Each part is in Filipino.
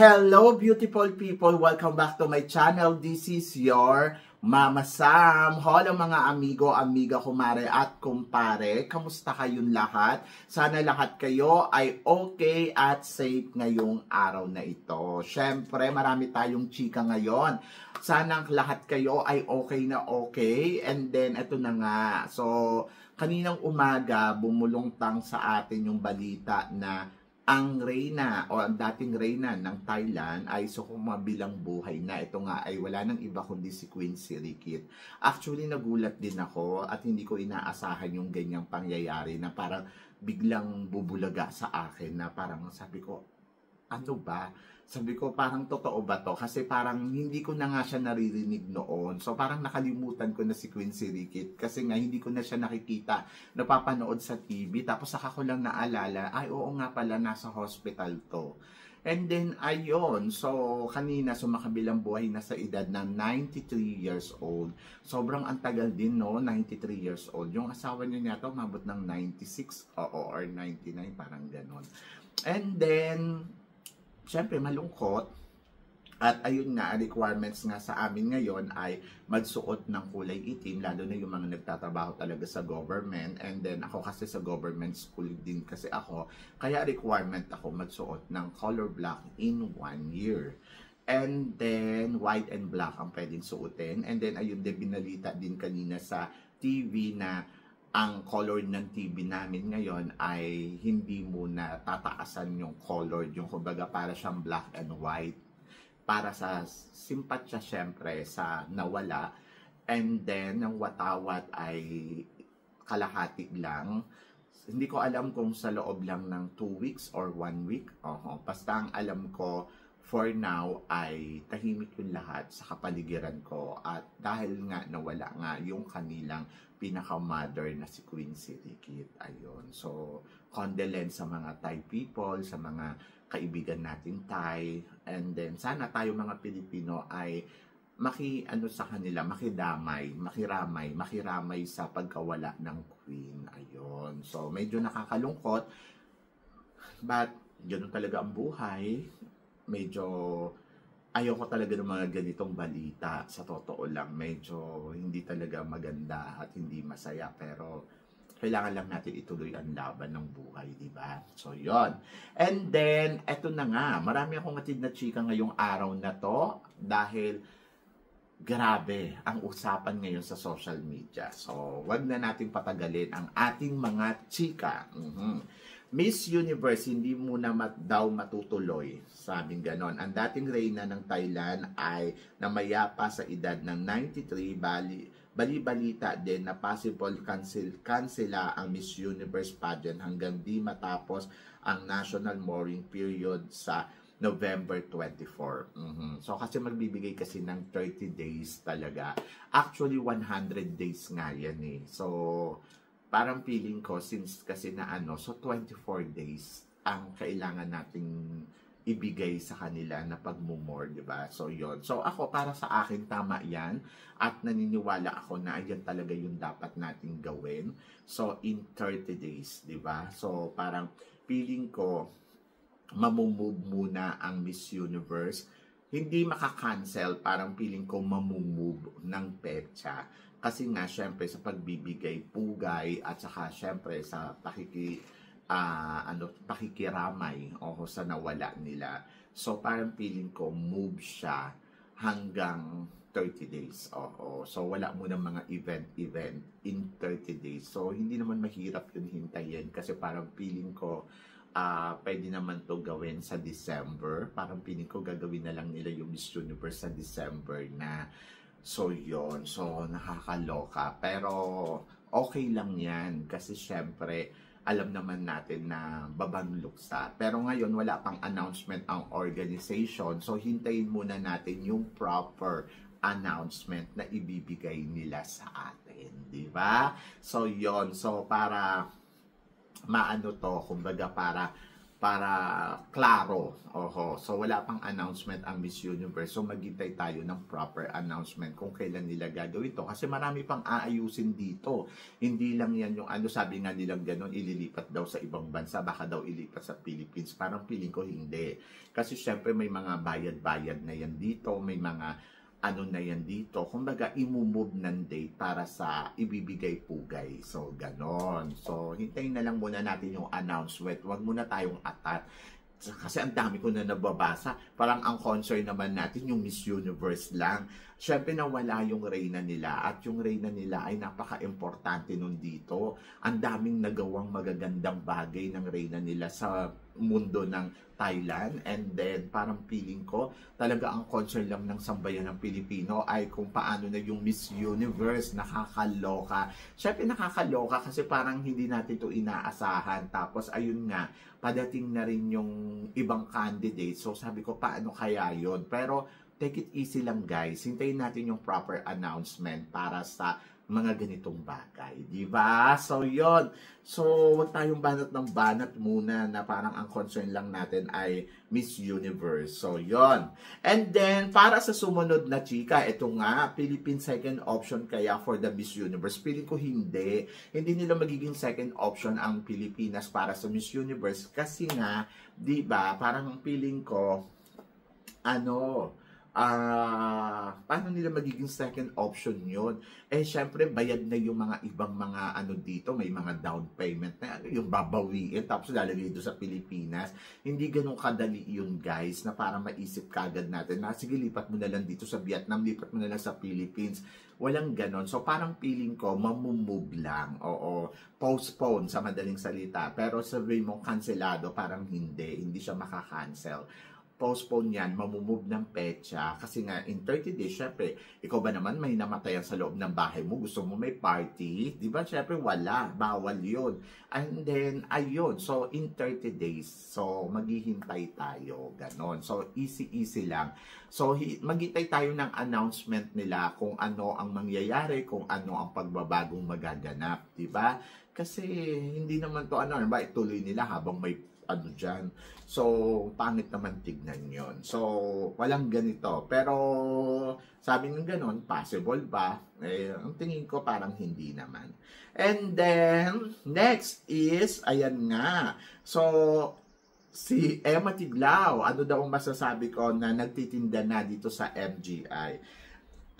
Hello beautiful people! Welcome back to my channel. This is your Mama Sam. Hello mga amigo, amiga, kumare at kumpare. Kamusta kayong lahat? Sana lahat kayo ay okay at safe ngayong araw na ito. Syempre, marami tayong chika ngayon. Sana lahat kayo ay okay na okay. And then, eto na nga. So, kaninang umaga, bumulungtang sa atin yung balita na ang reyna o ang dating reyna ng Thailand ay sukumabilang buhay na. Ito nga ay wala nang iba kundi si Queen Sirikit. Actually, nagulat din ako at hindi ko inaasahan yung ganyang pangyayari na parang biglang bubulaga sa akin na parang sabi ko, ano ba? Sabi ko, parang totoo ba to? Kasi parang hindi ko na nga siya naririnig noon. So parang nakalimutan ko na si Queen Sirikit. Kasi nga hindi ko na siya nakikita, napapanood sa TV. Tapos saka ko lang naalala, ay oo nga pala, nasa hospital to. And then, ayun. So, kanina, sumakabilang buhay na sa edad ng 93 years old. Sobrang antagal din, no? 93 years old. Yung asawa niya niya to, mabot ng 96 or 99, parang ganon. And then, syempre malungkot at ayun nga, requirements nga sa amin ngayon ay magsuot ng kulay itim, lalo na yung mga nagtatrabaho talaga sa government. And then ako kasi sa government school din kasi ako, kaya requirement ako magsuot ng color black in 1 year. And then white and black ang pwedeng suotin. And then ayun din, binalita din kanina sa TV na ang color ng TV namin ngayon ay hindi muna tataasan yung color, yung kumbaga para siyang black and white. Para sa simpatsya syempre sa nawala. And then, ang watawat ay kalahati lang. Hindi ko alam kung sa loob lang ng 2 weeks or 1 week. Basta ang alam ko, for now, ay tahimik yung lahat sa kapaligiran ko. At dahil nga nawala nga yung kanilang pinaka-mother na si Queen Sirikit. Ayun. So, condolence sa mga Thai people, sa mga kaibigan natin Thai. And then, sana tayo mga Pilipino ay sa kanila, makiramay sa pagkawala ng Queen. Ayun. So, medyo nakakalungkot. But, ganoon talaga ang buhay. Medyo ayoko talaga ng mga ganitong balita. Sa totoo lang, medyo hindi talaga maganda at hindi masaya. Pero kailangan lang natin ituloy ang laban ng buhay, di ba? So, yon. And then, eto na nga. Marami akong atid na chika ngayong araw na to dahil grabe ang usapan ngayon sa social media. So, wag na natin patagalin ang ating mga chika. Miss Universe, hindi muna daw matutuloy. Sabing ganon. Ang dating reyna ng Thailand ay namayapa sa edad ng 93. Bali-balita din na possible cancela ang Miss Universe pageant hanggang di matapos ang national mourning period sa November 24. So kasi magbibigay kasi ng 30 days talaga. Actually 100 days nga yan eh. So parang feeling ko, since kasi na so 24 days ang kailangan nating ibigay sa kanila na pagmumor, di ba? So, yon. So, ako, para sa akin, tama yan. At naniniwala ako na ayan talaga yung dapat nating gawin. So, in 30 days, di ba? So, parang feeling ko, mamumove muna ang Miss Universe. Hindi makakancel, parang feeling ko mamumove ng petsa. Kasi nga, syempre, sa pagbibigay pugay at saka, syempre, sa pakikiramay o sa nawala nila. So, parang feeling ko, move siya hanggang 30 days. So, wala muna mga event in 30 days. So, hindi naman mahirap yun hintayin kasi parang feeling ko, pwede naman to gawin sa December. Parang feeling ko, gagawin na lang nila yung Miss Universe sa December na. So, yon. So, nakakaloka. Pero, okay lang yan. Kasi, syempre, alam naman natin na babang luksa. Pero ngayon, wala pang announcement ang organization. So, hintayin muna natin yung proper announcement na ibibigay nila sa atin. Diba? So, yon. So, para kumbaga, para para klaro. Oho. So wala pang announcement ang Miss Universe. So maghintay tayo ng proper announcement kung kailan nila gagawin to. Kasi marami pang aayusin dito. Hindi lang yan yung sabi nga nilang gano'n, ililipat daw sa ibang bansa. Baka daw ilipat sa Philippines. Parang feeling ko hindi. Kasi syempre may mga bayad-bayad na yan dito. May mga na yan dito. Kumbaga, imumove ng date para sa ibibigay pugay. So, ganon. So, hintayin na lang muna natin yung announcement. Huwag muna tayong atat. Kasi ang dami ko na nababasa. Parang ang concern naman natin yung Miss Universe lang. Siyempre nawala yung reyna nila. At yung reyna nila ay napaka-importante nun dito. Ang daming nagawang magagandang bagay ng reyna nila sa mundo ng Thailand. And then parang feeling ko talaga ang concern lang ng sambayan ng Pilipino ay kung paano na yung Miss Universe nakakaloka. Siyempre nakakaloka kasi parang hindi natin ito inaasahan. Tapos ayun nga, padating na rin yung ibang candidate. So sabi ko, paano kaya yun? Pero take it easy lang guys. Hintayin natin yung proper announcement para sa mga ganitong bagay. Diba? So, yon. So, wag tayong banat ng banat muna na parang ang concern lang natin ay Miss Universe. So, yon. And then, para sa sumunod na chika, ito nga, Philippine second option kaya for the Miss Universe. Feeling ko hindi. Hindi nila magiging second option ang Pilipinas para sa Miss Universe. Kasi nga, diba, parang feeling ko, paano nila magiging second option yun? Eh, syempre, bayad na yung mga ibang mga dito, may mga down payment na yung babawiin, tapos lalagay doon sa Pilipinas. Hindi ganun kadali yun, guys, na para maisip kagad natin na, sige, lipat mo na lang dito sa Vietnam, lipat mo na lang sa Philippines. Walang ganon. So, parang feeling ko, mamumove lang. Oo, postpone sa madaling salita. Pero sabihin mo, kanselado, parang hindi siya makakancel. Postpone yan, mamumove ng petsa. Kasi nga, in 30 days, syempre, ikaw ba naman may namatayan sa loob ng bahay mo? Gusto mo may party? Di ba? Syempre, wala. Bawal yun. And then, ayun. So, in 30 days, so, maghihintay tayo. Ganon. So, easy-easy lang. So, maghintay tayo ng announcement nila kung ano ang mangyayari, kung ano ang pagbabagong magaganap. Di ba? Kasi, hindi naman to, ba, ituloy nila habang may dyan. So, pangit naman tignan yon. So, walang ganito. Pero, sabi ng ganon, possible ba? Eh, ang tingin ko parang hindi naman. And then, next is, ayan nga. So, si Emma Tiglao, ano daw ang masasabi ko na nagtitinda na dito sa MGI?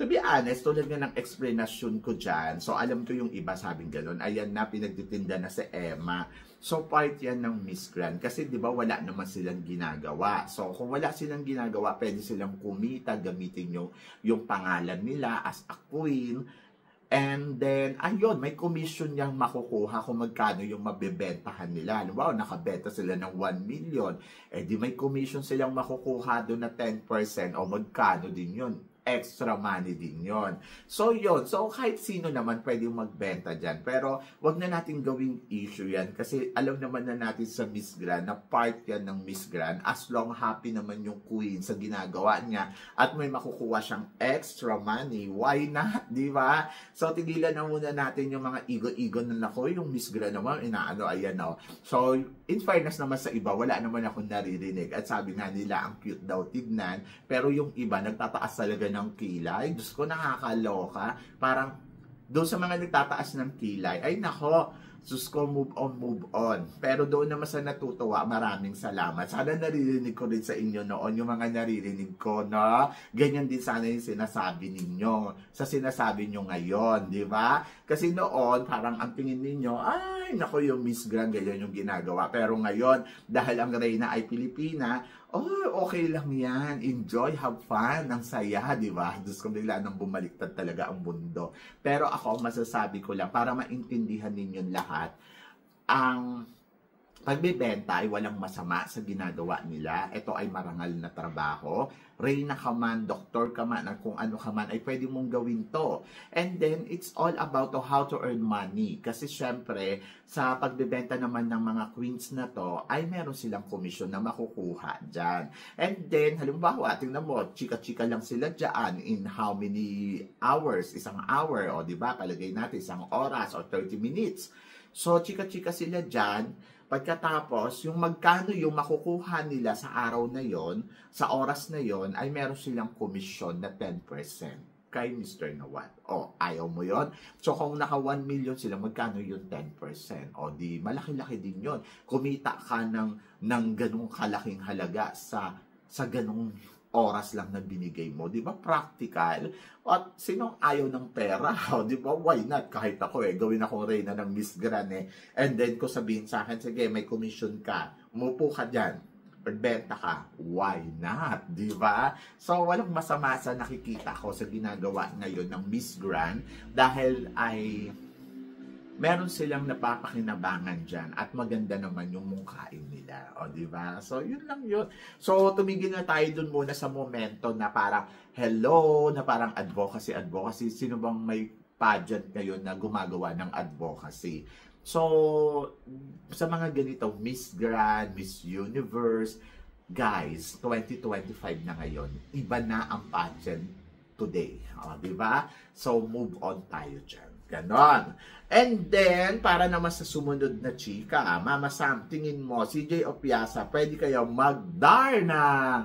To be honest, tulad nga ng explanation ko dyan, so alam ko yung iba sabing gano'n, ayan na, pinagtitinda na si Emma. So, part yan ng Miss Grand. Kasi, di ba, wala naman silang ginagawa. So, kung wala silang ginagawa, pwede silang kumita, gamitin yung pangalan nila as a queen. And then, ayun, may commission niyang makukuha kung magkano yung mabebentahan nila. Wow, nakabenta sila ng 1 million. Eh, di may commission silang makukuha doon na 10% o magkano din yun. Extra money din yon. So, yun. So, kahit sino naman pwede magbenta dyan. Pero, wag na natin gawing issue yan. Kasi, alam naman na natin sa Miss Grand na part yan ng Miss Grand. As long happy naman yung queen sa ginagawa niya at may makukuha siyang extra money. Why not? Di ba? So, tigilan na muna natin yung mga ego-ego na nako. Yung Miss Grand naman, ayan o. So, in fairness naman sa iba, wala naman akong naririnig. At sabi nga nila, ang cute daw tignan. Pero yung iba, nagtataas talaga ng kilay. Diyos ko, nakakaloka. Parang, doon sa mga nagtataas ng kilay, ay nako, Diyos ko, move on. Pero doon naman sa natutuwa, maraming salamat. Sana naririnig ko rin sa inyo noon, yung mga naririnig ko, no? Ganyan din sana yung sinasabi ninyo, sa sinasabi nyo ngayon, di ba? Kasi noon, parang ang tingin ninyo, ay, nako, yung Miss Grand, ganyan yung ginagawa. Pero ngayon, dahil ang reyna ay Pilipina, oh, okay lang yan. Enjoy, have fun, ang saya, di ba? Diyos ko, bigla nang bumaliktad talaga ang mundo. Pero ako, masasabi ko lang, para maintindihan ninyo lahat, ang pagbebenta ay walang masama sa ginagawa nila. Ito ay marangal na trabaho. Reyna ka man, doktor ka man, kung ano ka man, ay pwede mong gawin to. And then, it's all about how to earn money. Kasi syempre, sa pagbebenta naman ng mga queens na to, ay meron silang komisyon na makukuha dyan. And then, halimbawa, tingnan mo, chika-chika lang sila dyan in how many hours? Isang hour, o diba? Palagay natin, isang oras o 30 minutes. So, chika-chika sila dyan. Pagkatapos, yung magkano yung makukuha nila sa araw na yon, sa oras na yon, ay meron silang komisyon na 10% kay Mr. Nawat. O, ayaw mo yon? So, kung naka 1 million sila, magkano yung 10%? O, di, malaki-laki din yon. Kumita ka ng ganung kalaking halaga sa ganung oras lang na binigay mo. Di ba? Practical. At sinong ayaw ng pera? O, di ba? Why not? Kahit ako gawin akong reyna ng Miss Grand And then, ko sabihin sa akin, sige, may commission ka. Umupo ka dyan. Pagbenta ka. Why not? Di ba? So, walang masama sa nakikita ko sa ginagawa ngayon ng Miss Grand dahil ay meron silang napapakinabangan dyan at maganda naman yung mungkain nila. O, di ba? So, yun lang yun. So, tumigil na tayo dun muna sa momento na parang hello, na parang advocacy. Sino bang may pageant ngayon na gumagawa ng advocacy? So, sa mga ganito, Miss Grand, Miss Universe, guys, 2025 na ngayon, iba na ang pageant today. O, di ba? So, move on tayo dyan. Ganon. And then, para naman sa sumunod na chika, Mama Sam, tingin mo, CJ Opiasa, pwede kayo mag-Darna.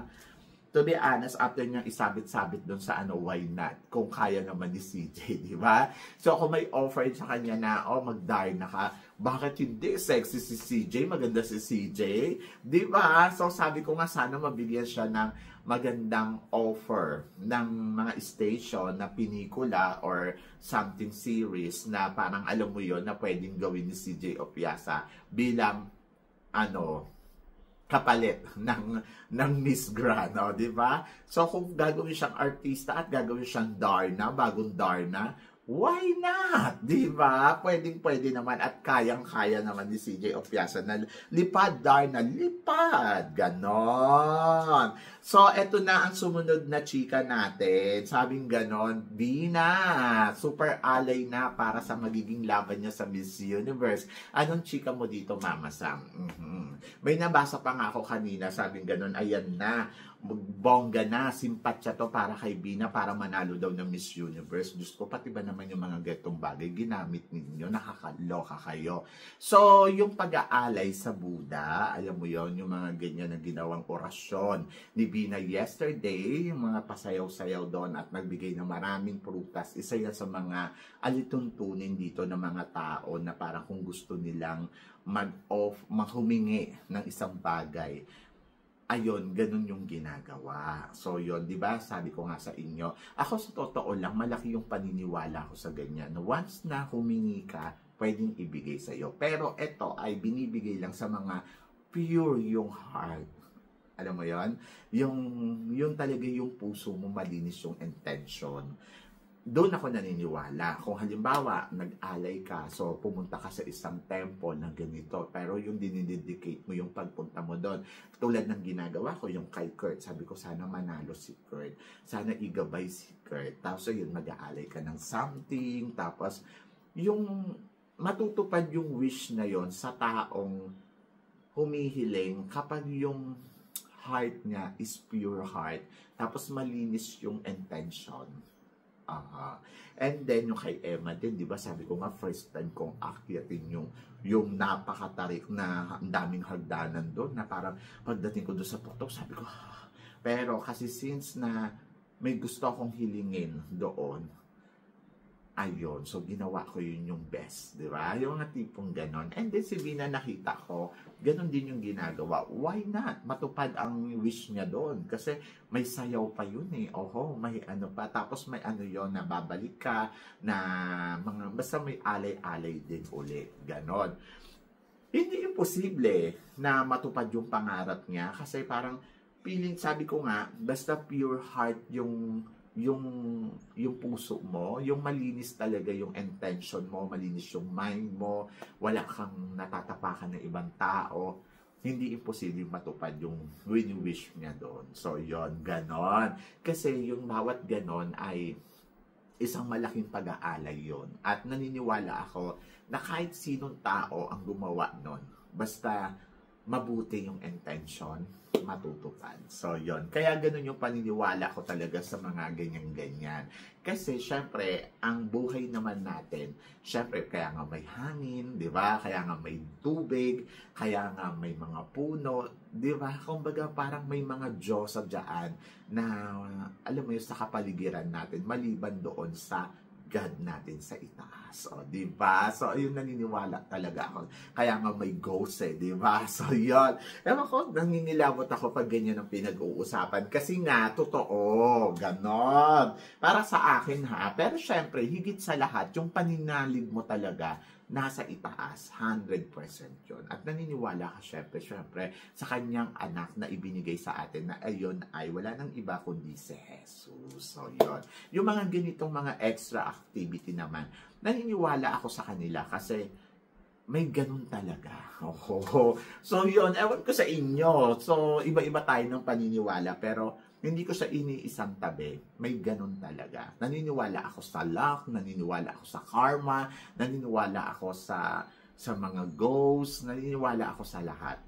To be honest, after niyang isabit-sabit doon sa why not? Kung kaya naman ni CJ, di ba? So, kung may offer sa kanya na, mag-Darna ka, bakit hindi? Sexy si CJ, maganda si CJ, di ba? So, sabi ko nga, sana mabigyan siya ng magandang offer ng mga station na pinikula or something series na parang alam mo yon na pwedeng gawin ni CJ Opiasa bilang kapalit ng Miss Grand, di ba? So kung gagawin siyang artista at gagawin siyang Darna, bagong Darna, why not? Di ba? Pwedeng-pwede naman at kayang-kaya naman ni CJ Opiasa na lipad, Darna, lipad. Ganon. So, eto na ang sumunod na chika natin. Sabing ganon, Bina, super alay na para sa magiging laban niya sa Miss Universe. Anong chika mo dito, Mama Sam? May nabasa pa nga ako kanina, sabing ganon, ayan na. Bongga na, simpatya to para kay Bina para manalo daw ng Miss Universe. Diyos ko, pati ba naman yung mga getong bagay ginamit ninyo, nakakaloka kayo. So, yung pag-aalay sa Buddha, alam mo yon, yung mga ganyan na ginawang orasyon ni Bina yesterday, yung mga pasayaw-sayaw doon at nagbigay ng maraming prutas. Isa yan sa mga alituntunin dito ng mga tao na parang kung gusto nilang humingi ng isang bagay. Ayun, ganun yung ginagawa. So, yun, di ba? Sabi ko nga sa inyo, ako sa totoo lang, malaki yung paniniwala ko sa ganyan. Once na humingi ka, pwedeng ibigay sa'yo. Pero ito ay binibigay lang sa mga pure yung heart. Alam mo yon? Yung talaga yung puso mo, malinis yung intention. Doon ako naniniwala. Kung halimbawa, nag-alay ka, so pumunta ka sa isang temple na ganito, pero yung dinidedicate mo yung pagpunta mo doon. Tulad ng ginagawa ko, yung kay Kurt, sabi ko sana manalo si Kurt, sana igabay si Kurt. Tapos yun, mag-aalay ka ng something, tapos yung matutupad yung wish na yon sa taong humihiling kapag yung heart niya is pure heart, tapos malinis yung intention. And then, yung kay Emma din, di ba, sabi ko nga, first time kong akyatin yung napakatarik na ang daming hagdanan doon, na parang pagdating ko doon sa tuktok, sabi ko, pero kasi since na may gusto akong hilingin doon, ayun, so ginawa ko yun yung best, di ba? Yung mga tipong ganon. And then si Bina nakita ko, ganon din yung ginagawa. Why not? Matupad ang wish niya doon. Kasi may sayaw pa yun eh. Oho, may ano pa. Tapos may ano yon na babalik ka, na mga, basta may alay-alay din ulit. Ganon. Hindi imposible na matupad yung pangarap niya. Kasi parang, feeling, sabi ko nga, basta pure heart yung puso mo, yung malinis talaga yung intention mo, malinis yung mind mo, wala kang natatapakan ng ibang tao, hindi imposible matupad yung wini-wish niya doon. So, yon ganon. Kasi yung bawat ganon ay isang malaking pag-aalay yon. At naniniwala ako na kahit sinong tao ang gumawa nun, basta mabuti yung intention, matutupad. So, yon. Kaya ganun yung paniniwala ko talaga sa mga ganyan-ganyan. Kasi, syempre, ang buhay naman natin, syempre, kaya nga may hangin, di ba? Kaya nga may tubig, kaya nga may mga puno, di ba? Kumbaga, parang may mga Diyosa dyan na, alam mo yun, sa kapaligiran natin, maliban doon sa God natin sa itaas. O, di ba? So, ayun, naniniwala talaga ako. Kaya nga may ghost di ba? So, yun. Ewan ko, nanginilabot ako pag ganyan ang pinag-uusapan. Kasi nga, totoo. Ganon. Para sa akin, ha? Pero, syempre, higit sa lahat, yung paninalig mo talaga, nasa itaas, 100% yun. At naniniwala ka, syempre, sa kanyang anak na ibinigay sa atin na ayon ay wala nang iba kundi si Jesus. So, yun. Yung mga ganitong mga extra activity naman, naniniwala ako sa kanila kasi may ganun talaga. Oh. So, yun. Ewan ko sa inyo. So, iba-iba tayo ng paniniwala, pero hindi ko siya iniisang tabi. May ganun talaga. Naniniwala ako sa luck, naniniwala ako sa karma, naniniwala ako sa mga ghosts, naniniwala ako sa lahat.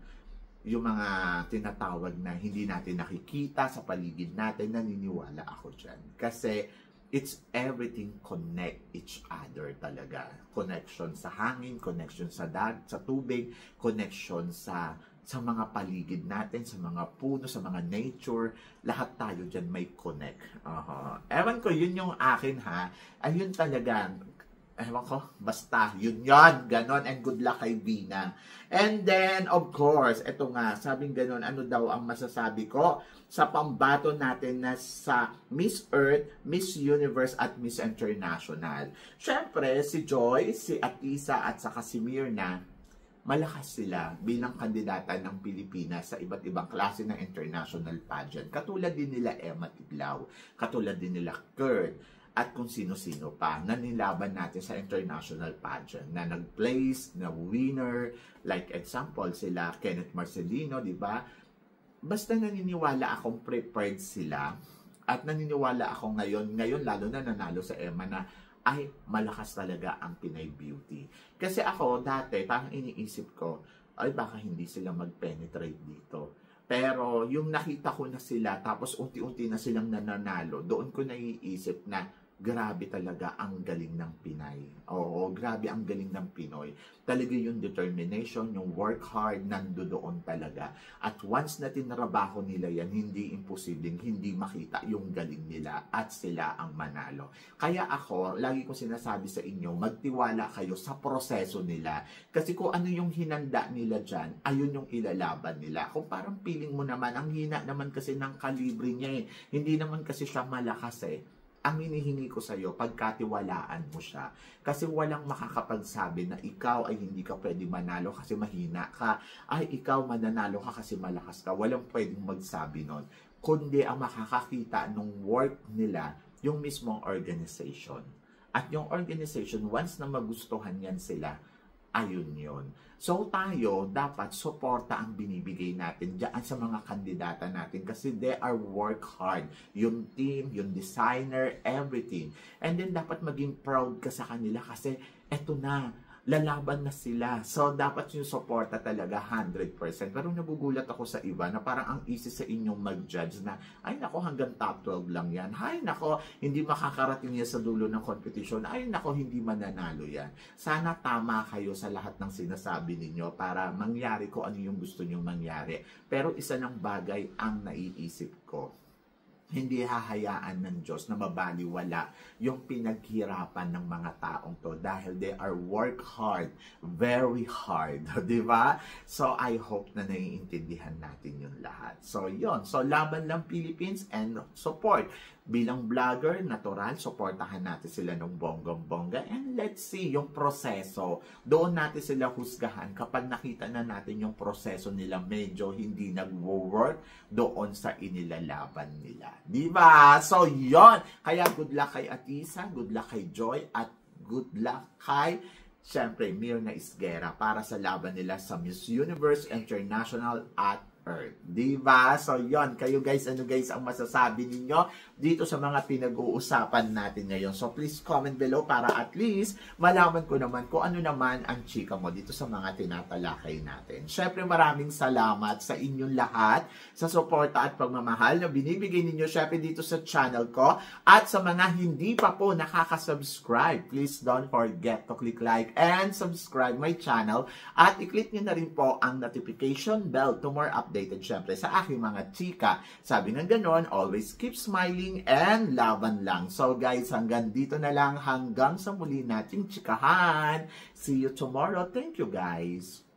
Yung mga tinatawag na hindi natin nakikita sa paligid natin, naniniwala ako dyan. Kasi it's everything connect each other talaga. Connection sa hangin, connection sa tubig, connection sa mga paligid natin, sa mga puno, sa mga nature, lahat tayo dyan may connect. Ewan ko, yun yung akin ha. Ayun talaga, ewan ko, basta, yun yon, ganon, and good luck kay Bina. And then, of course, eto nga, sabing ganon, ano daw ang masasabi ko sa pambato natin na sa Miss Earth, Miss Universe, at Miss International. Siyempre, si Joy, si Atisa, at saka si Mirna, malakas sila bilang kandidata ng Pilipinas sa iba't ibang klase ng international pageant. Katulad din nila Emma Tiglao, katulad din nila Kurt, at kung sino-sino pa na nilaban natin sa international pageant na nag-place, na winner, like example sila Kenneth Marcelino, di ba? Basta naniniwala akong prepared sila at naniniwala ako ngayon lalo na nanalo sa Emma na ay malakas talaga ang Pinay Beauty. Kasi ako dati parang iniisip ko, ay baka hindi sila mag-penetrate dito. Pero yung nakita ko na sila tapos unti-unti na silang nananalo, doon ko naiisip na grabe talaga ang galing ng Pinay. Oo, grabe ang galing ng Pinoy. Talaga yung determination, yung work hard, nandoon talaga. At once na tinrabaho nila yan, hindi imposibleng hindi makita yung galing nila at sila ang manalo. Kaya ako, lagi ko sinasabi sa inyo, magtiwala kayo sa proseso nila. Kasi kung ano yung hinanda nila dyan, ayun yung ilalaban nila. Kung parang feeling mo naman, ang hina naman kasi ng kalibre niya eh. Hindi naman kasi siya malakas eh. Ang hinihingi ko sa iyo, pagkatiwalaan mo siya. Kasi walang makakapagsabi na ikaw ay hindi ka pwedeng manalo kasi mahina ka. Ay, ikaw mananalo ka kasi malakas ka. Walang pwedeng magsabi nun. Kundi ang makakakita ng work nila, yung mismong organization. At yung organization, once na magustuhan yan sila, ayun yun. So tayo, dapat suporta ang binibigay natin diyan sa mga kandidata natin kasi they are work hard. Yung team, yung designer, everything. And then dapat maging proud ka sa kanila kasi eto na, lalaban na sila. So, dapat yung suporta talaga 100%. Pero nagugulat ako sa iba na parang ang easy sa inyong mag-judge na, ay nako, hanggang top 12 lang yan. Ay nako, hindi makakarating yan sa dulo ng competition. Ay nako, hindi mananalo yan. Sana tama kayo sa lahat ng sinasabi ninyo para mangyari ko ano yung gusto nyong mangyari. Pero isa ng bagay ang naiisip ko. Hindi hahayaan ng Diyos na mabaliwala yung pinaghirapan ng mga taong to dahil they are work hard, very hard, di ba? So, I hope na naiintindihan natin yung lahat. So, yon. So, laban lang Philippines and support. Bilang vlogger, natural, supportahan natin sila ng bonggong-bongga. And let's see yung proseso. Doon natin sila husgahan kapag nakita na natin yung proseso nila medyo hindi nag-work doon sa inilalaban nila. Diba? So, yon. Kaya good luck kay Atisa, good luck kay Joy, at good luck kay siyempre, Mirna Isguera para sa laban nila sa Miss Universe International at earth. Diba? So, yon. Kayo guys, ano guys ang masasabi ninyo dito sa mga pinag-uusapan natin ngayon? So, please comment below para at least malaman ko naman kung ano naman ang chika mo dito sa mga tinatalakay natin. Syempre, maraming salamat sa inyong lahat sa suporta at pagmamahal na binibigay ninyo syempre dito sa channel ko. At sa mga hindi pa po nakaka-subscribe, please don't forget to click like and subscribe my channel at i-click nyo na rin po ang notification bell to more updated syempre sa aking mga chika. Sabi ng ganon, always keep smiling and laban lang. So guys, hanggang dito na lang, hanggang sa muli nating chikahan. See you tomorrow. Thank you guys.